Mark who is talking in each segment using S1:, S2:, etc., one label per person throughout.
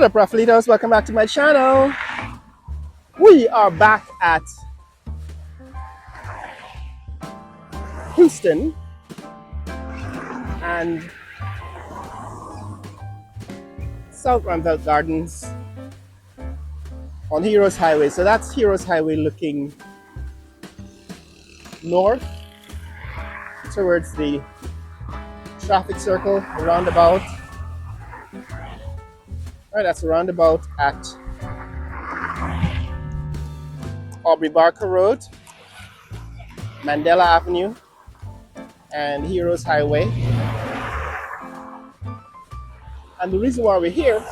S1: What up, Rafalitos? Welcome back to my channel. We are back at Houston and South Roosevelt Gardens on Heroes Highway. So that's Heroes Highway looking north towards the traffic circle, the roundabout. All right, that's a roundabout at Aubrey Barker Road, Mandela Avenue, and Heroes Highway. And the reason why we're here,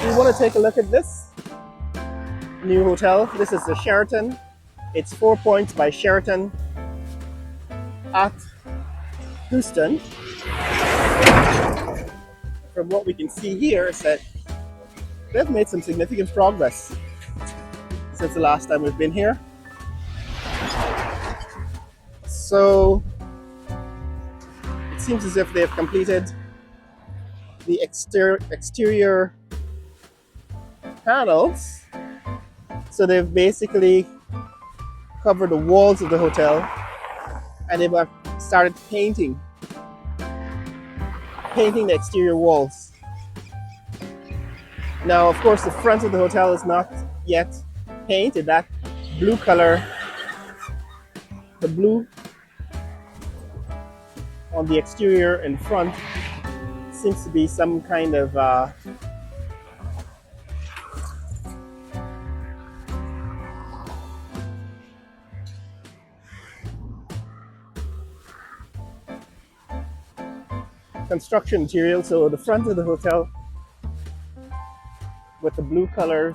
S1: we want to take a look at this new hotel. This is the Sheraton. It's 4 Points by Sheraton at Houston. From what we can see here is that they've made some significant progress since the last time we've been here. So it seems as if they've completed the exterior panels. So they've basically covered the walls of the hotel and they've started painting the exterior walls. Now, of course, the front of the hotel is not yet painted. That blue color, the blue on the exterior in front, seems to be some kind of construction material. So the front of the hotel with the blue colors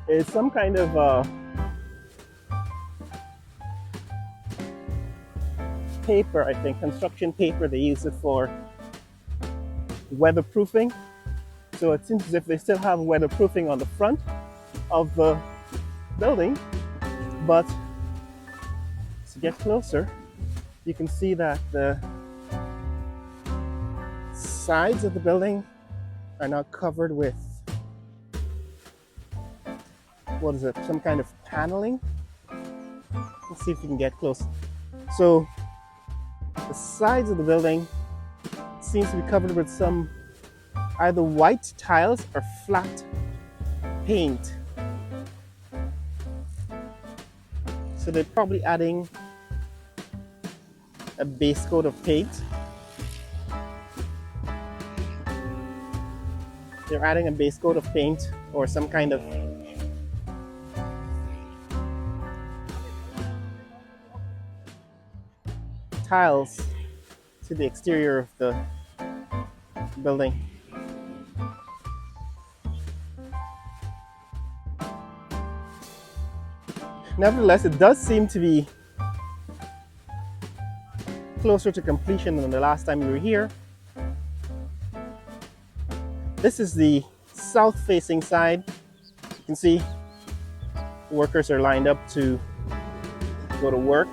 S1: is some kind of paper, I think, construction paper. They use it for weatherproofing. So it seems as if they still have weatherproofing on the front of the building, but to get closer, you can see that the sides of the building are now covered with, what is it, some kind of paneling. Let's see if we can get close. So the sides of the building seems to be covered with some either white tiles or flat paint. So they're probably adding a base coat of paint. They're adding a base coat of paint or some kind of tiles to the exterior of the building. Nevertheless, it does seem to be closer to completion than the last time we were here. This is the south-facing side. You can see workers are lined up to go to work.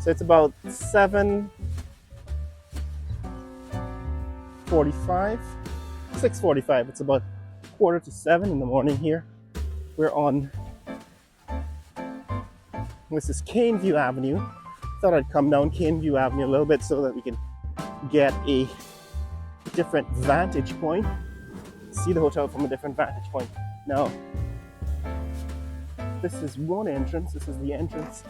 S1: So it's about 6:45. It's about 6:45 in the morning here. We're on, this is Caneview Avenue. Thought I'd come down Caneview Avenue a little bit so that we can get a different vantage point, see the hotel from a different vantage point. Now, this is one entrance. This is the entrance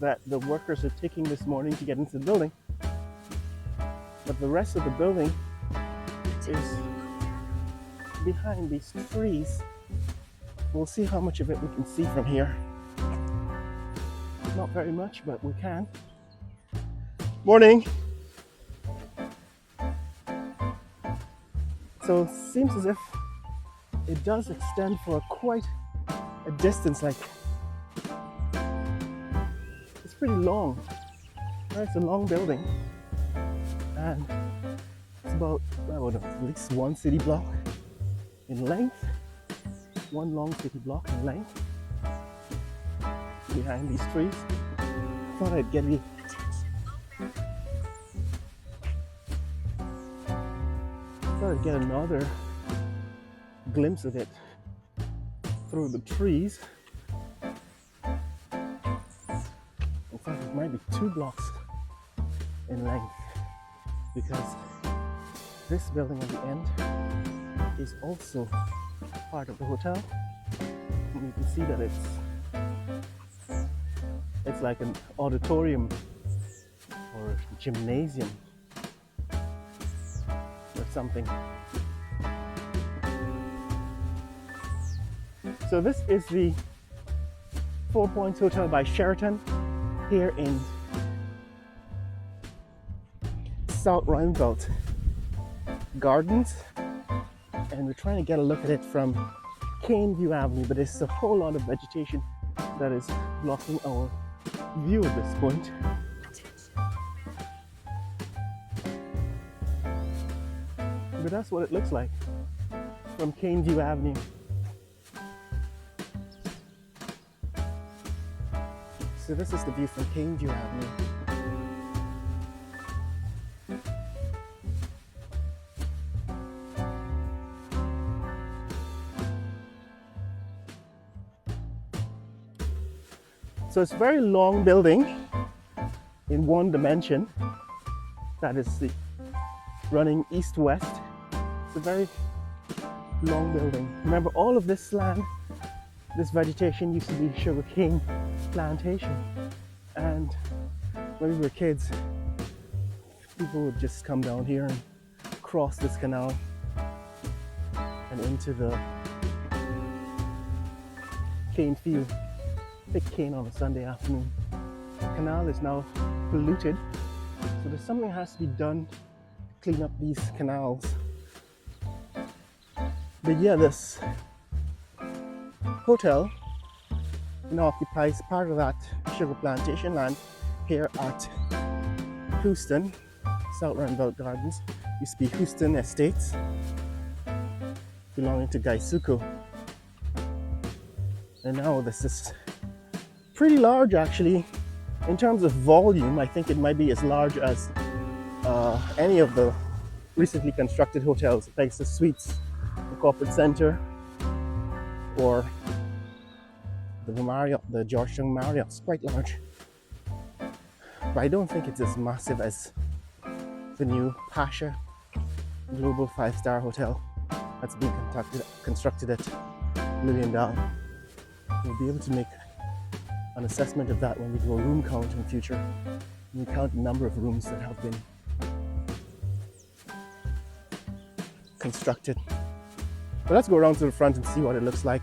S1: that the workers are taking this morning to get into the building. But the rest of the building is behind these trees. We'll see how much of it we can see from here. Not very much, but we can. Morning. So it seems as if it does extend for quite a distance. Like, it's pretty long. Right? It's a long building, and it's about, I don't know, at least one city block in length. One long city block in length behind these trees. Thought I'd get a try to get another glimpse of it through the trees. In fact, it might be 2 blocks in length, because this building at the end is also part of the hotel. And you can see that it's like an auditorium or a gymnasium or something. So this is the 4 Points Hotel by Sheraton here in South Roundabout Gardens, and we're trying to get a look at it from Caneview Avenue, but there's a whole lot of vegetation that is blocking our view at this point. But that's what it looks like from Caneview Avenue. So this is the view from Caneview Avenue. So it's a very long building in one dimension, that is the running east-west. It's a very long building. Remember, all of this land, this vegetation used to be sugarcane plantation, and when we were kids, people would just come down here and cross this canal and into the cane field. Pick cane on a Sunday afternoon. The canal is now polluted, so there's something that has to be done to clean up these canals. But yeah, this hotel now occupies part of that sugar plantation land here at Houston, South Roundabout Gardens. Used to be Houston Estates, belonging to Gaisuko. And now this is pretty large, actually. In terms of volume, I think it might be as large as any of the recently constructed hotels, like the Suites, the Corporate Center, or the Marriott, the Georgetown Marriott. It's quite large. But I don't think it's as massive as the new Pasha Global 5-star hotel that's being constructed at $1 million. We'll be able to make an assessment of that when we do a room count in the future. And we count the number of rooms that have been constructed. But let's go around to the front and see what it looks like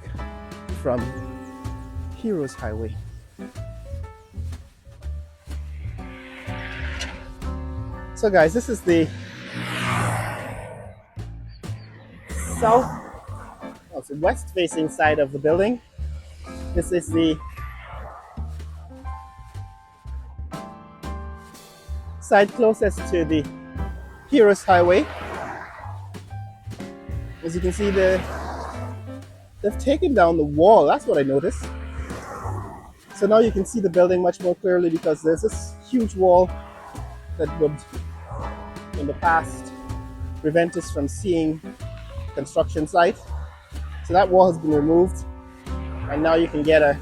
S1: from Heroes Highway. So guys, this is the west facing side of the building. This is the side closest to the Heroes Highway. As you can see, they've taken down the wall. That's what I noticed. So now you can see the building much more clearly, because there's this huge wall that would, in the past, prevent us from seeing construction site. So that wall has been removed, and now you can get a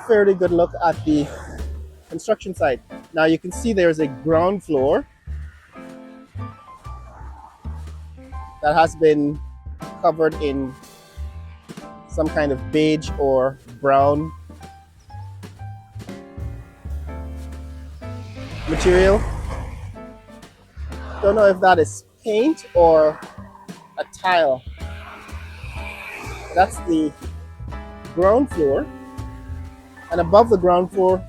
S1: fairly good look at the construction site. Now you can see there's a ground floor that has been covered in some kind of beige or brown material. Don't know if that is paint or a tile. That's the ground floor, and above the ground floor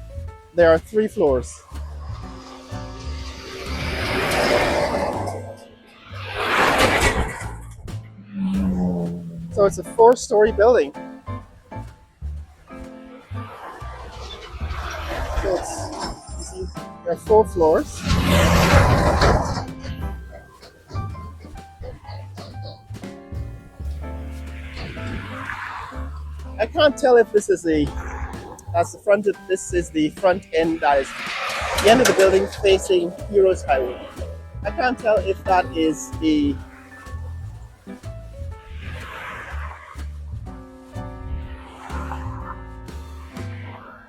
S1: there are 3 floors. So it's a 4-story building. So you see, there are 4 floors. I can't tell if this is this is the front end, that is the end of the building facing Heroes Highway. I can't tell if that is a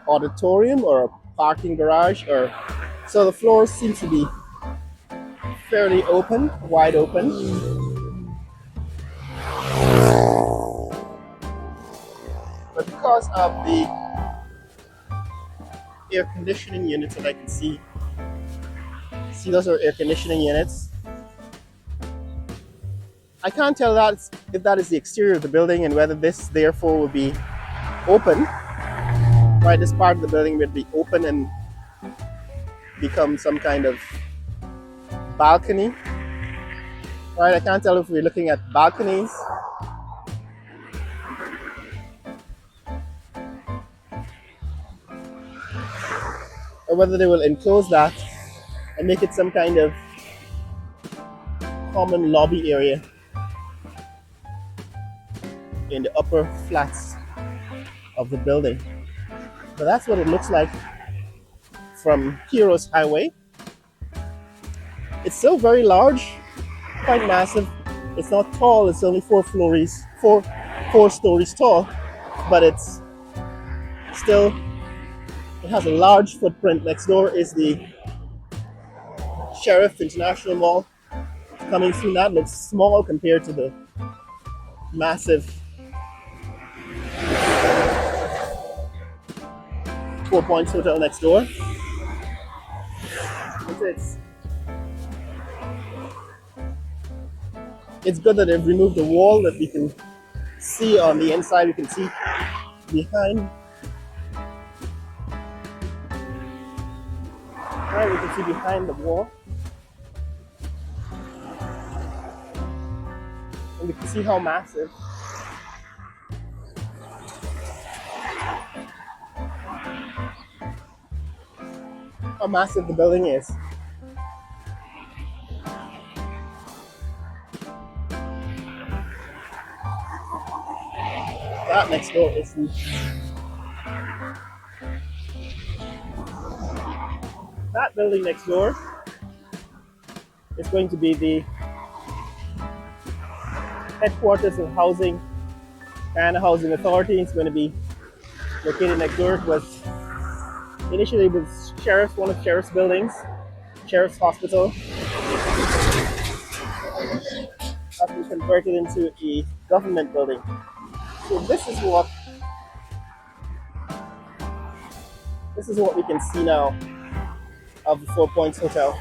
S1: auditorium or a parking garage, or so the floor seems to be fairly open, wide open. But because of the air conditioning units that I can see those are air conditioning units. I can't tell if that is the exterior of the building and whether this therefore will be open. Right, this part of the building will be open and become some kind of balcony. Right, I can't tell if we're looking at balconies or whether they will enclose that and make it some kind of common lobby area in the upper flats of the building. But that's what it looks like from Heroes Highway. It's still very large, quite massive. It's not tall, it's only four stories tall, but it's still, it has a large footprint. Next door is the Sheriff International Mall. Coming through that looks small compared to the massive 4 Points Hotel next door. It's good that they've removed the wall that we can see on the inside. We can see behind. Right, we can see behind the wall. And we can see how massive the building is. That next door is that building next door is going to be the headquarters of Guyana Housing Authority. It's going to be located next door. It was initially one of Sheriff's buildings, Sheriff's Hospital. Has been converted into a government building. So this is what we can see now of the 4 Points Hotel.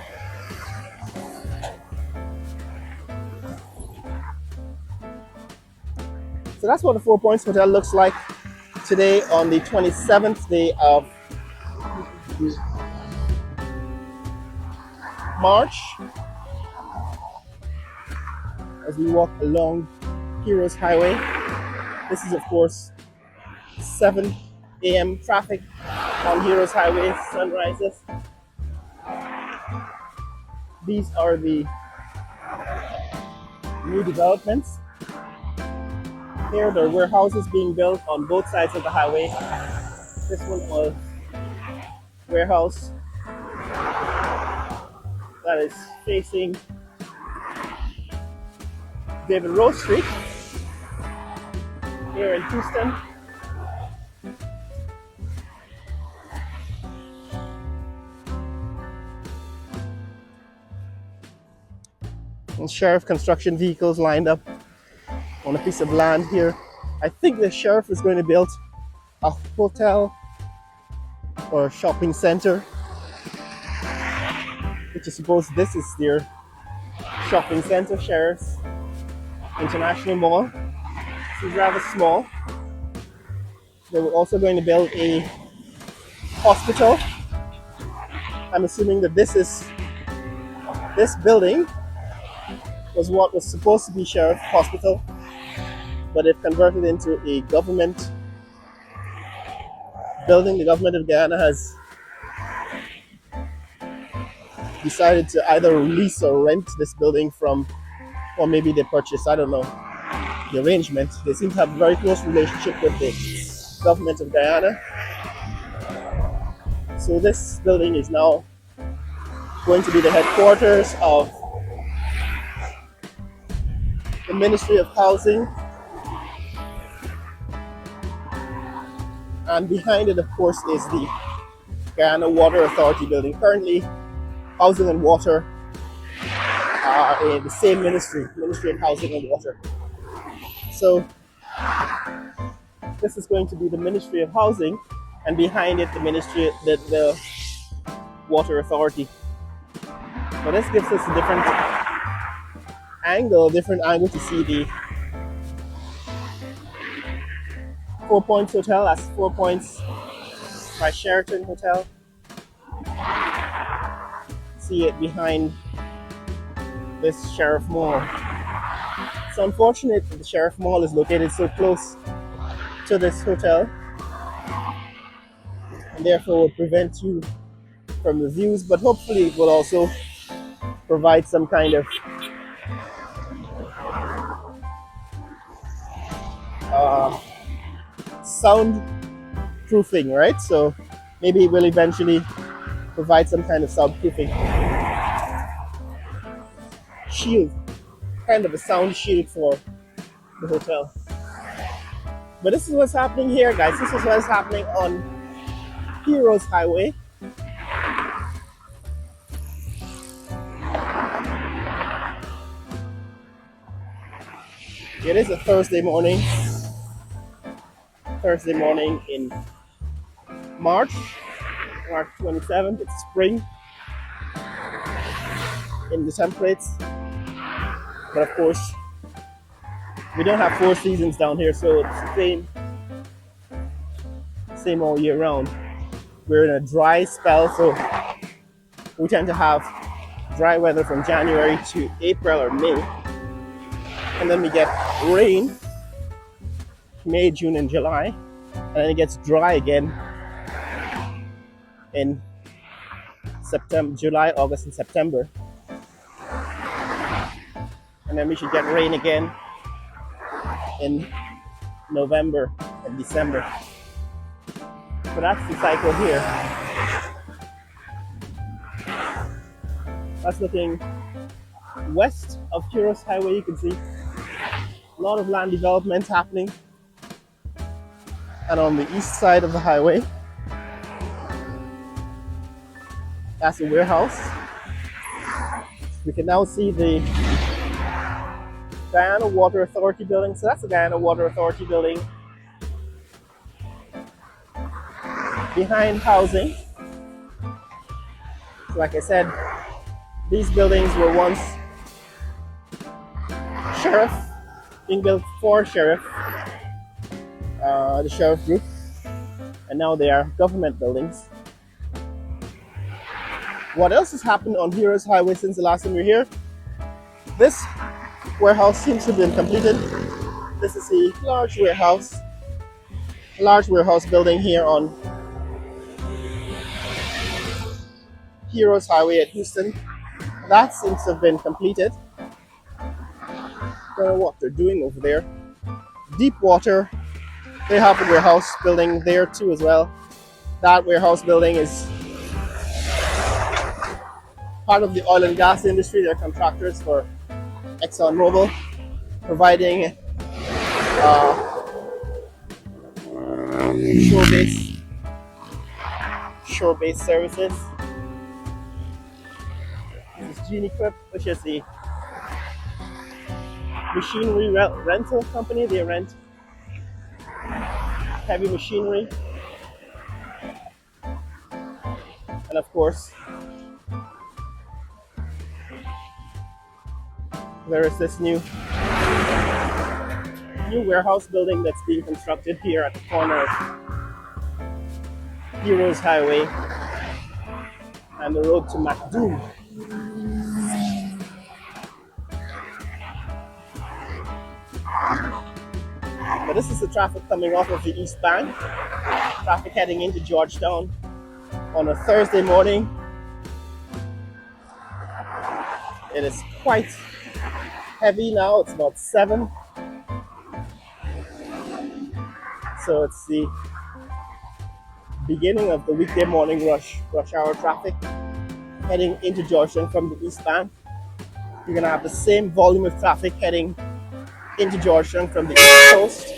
S1: So that's what the 4 Points Hotel looks like today on the 27th day of March. As we walk along Heroes Highway, this is of course 7 a.m. traffic on Heroes Highway, sunrises. These are the new developments. Here there are warehouses being built on both sides of the highway. This one was warehouse that is facing David Rose Street here in Houston. And sheriff construction vehicles lined up on a piece of land here. I think the sheriff is going to build a hotel or a shopping center, which I suppose this is their shopping center, Sheriff's International Mall. This is rather small. They were also going to build a hospital. I'm assuming that this building was what was supposed to be Sheriff Hospital, but it converted into a government building. The government of Guyana has decided to either lease or rent this building from, or maybe they purchased, I don't know the arrangement. They seem to have a very close relationship with the government of Guyana. So this building is now going to be the headquarters of the Ministry of Housing, and behind it, of course, is the Guyana Water Authority building. Currently, Housing and Water are in the same Ministry of Housing and Water. So this is going to be the Ministry of Housing, and behind it, the Water Authority. But this gives us a different angle to see the 4 Points Hotel. That's 4 Points by Sheraton Hotel. See it behind this Sheriff Mall. It's unfortunate that the Sheriff Mall is located so close to this hotel, and therefore would prevent you from the views, but hopefully it will also provide some kind of soundproofing, right? So maybe it will eventually provide some kind of soundproofing shield, kind of a sound shield for the hotel. But this is what's happening here, guys. This is what's happening on Heroes Highway. It is a Thursday morning in March 27th. It's spring in the templates, but of course we don't have 4 seasons down here, so it's the same all year round. We're in a dry spell, so we tend to have dry weather from January to April or May, and then we get rain May, June, and July, and then it gets dry again in September, July, August, and September, and then we should get rain again in November and December. So that's the cycle here. That's looking west of Heroes Highway. You can see a lot of land development happening. And on the east side of the highway, that's a warehouse. We can now see the Guyana Water Authority building. So that's the Guyana Water Authority building. Behind housing, like I said, these buildings were once Sheriff, being built for Sheriff, the Sheriff Group, and now they are government buildings. What else has happened on Heroes Highway since the last time we were here? This warehouse seems to have been completed. This is a large warehouse building here on Heroes Highway at Houston. That seems to have been completed. Don't know what they're doing over there. Deepwater, they have a warehouse building there too as well. That warehouse building is part of the oil and gas industry. They're contractors for ExxonMobil, providing shore-based services. This is Gene Equip, which is the machinery rental company. They rent heavy machinery, and of course there is this new warehouse building that's being constructed here at the corner of Heroes Highway and the road to MacDoom. But this is the traffic coming off of the East Bank. Traffic heading into Georgetown on a Thursday morning. It is quite heavy now. It's about 7. So it's the beginning of the weekday morning rush hour traffic heading into Georgetown from the East Bank. You're going to have the same volume of traffic heading into Georgetown from the East Coast.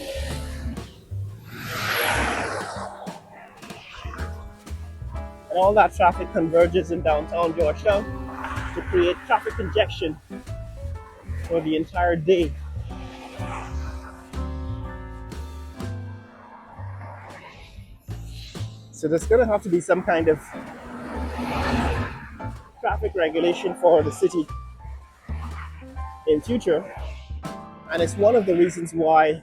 S1: And all that traffic converges in downtown Georgetown to create traffic congestion for the entire day. So there's going to have to be some kind of traffic regulation for the city in future. And it's one of the reasons why